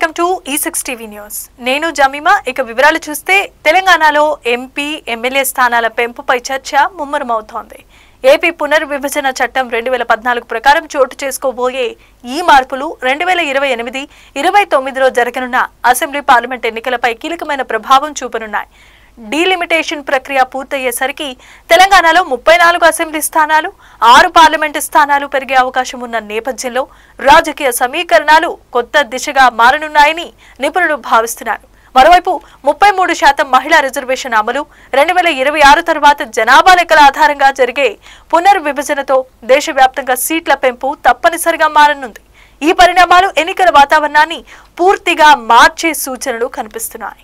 Welcome to E6 TV news. నేను Jemimah. ఇక వివరాలు చూస్తే తెలంగాణలో ఎంపీ ఎమ్మెల్యే స్థానాల పెంపుపై చర్చ ముమ్మరమవుతోంది. ఏపీ పునర్విభజన చట్టం 2014 ప్రకారం చోటు చేసుకోబోయే ఈ మార్పులు 2028, 29లో జరగనున్న అసెంబ్లీ పార్లమెంట్ ఎన్నికలపై కీలకమైన ప్రభావం చూపనున్నాయి. డీలిమిటేషన్ ప్రక్రియ పూర్తయ్యేసరికి తెలంగాణలో 34 అసెంబ్లీ స్థానాలు, 6 పార్లమెంటు స్థానాలు పెరిగే అవకాశం ఉన్న నేపథ్యంలో రాజకీయ సమీకరణాలు కొత్త దిశగా మారనున్నాయని నిపుణులు భావిస్తున్నారు. మరోవైపు 33% మహిళా రిజర్వేషన్ అమలు, 2026 తర్వాత జనాభా లెక్కల ఆధారంగా జరిగే పునర్విభజనతో దేశవ్యాప్తంగా సీట్ల పెంపు తప్పనిసరిగా మారనుంది. ఈ పరిణామాలు ఎన్నికల వాతావరణాన్ని పూర్తిగా మార్చే సూచనలు కనిపిస్తున్నాయి.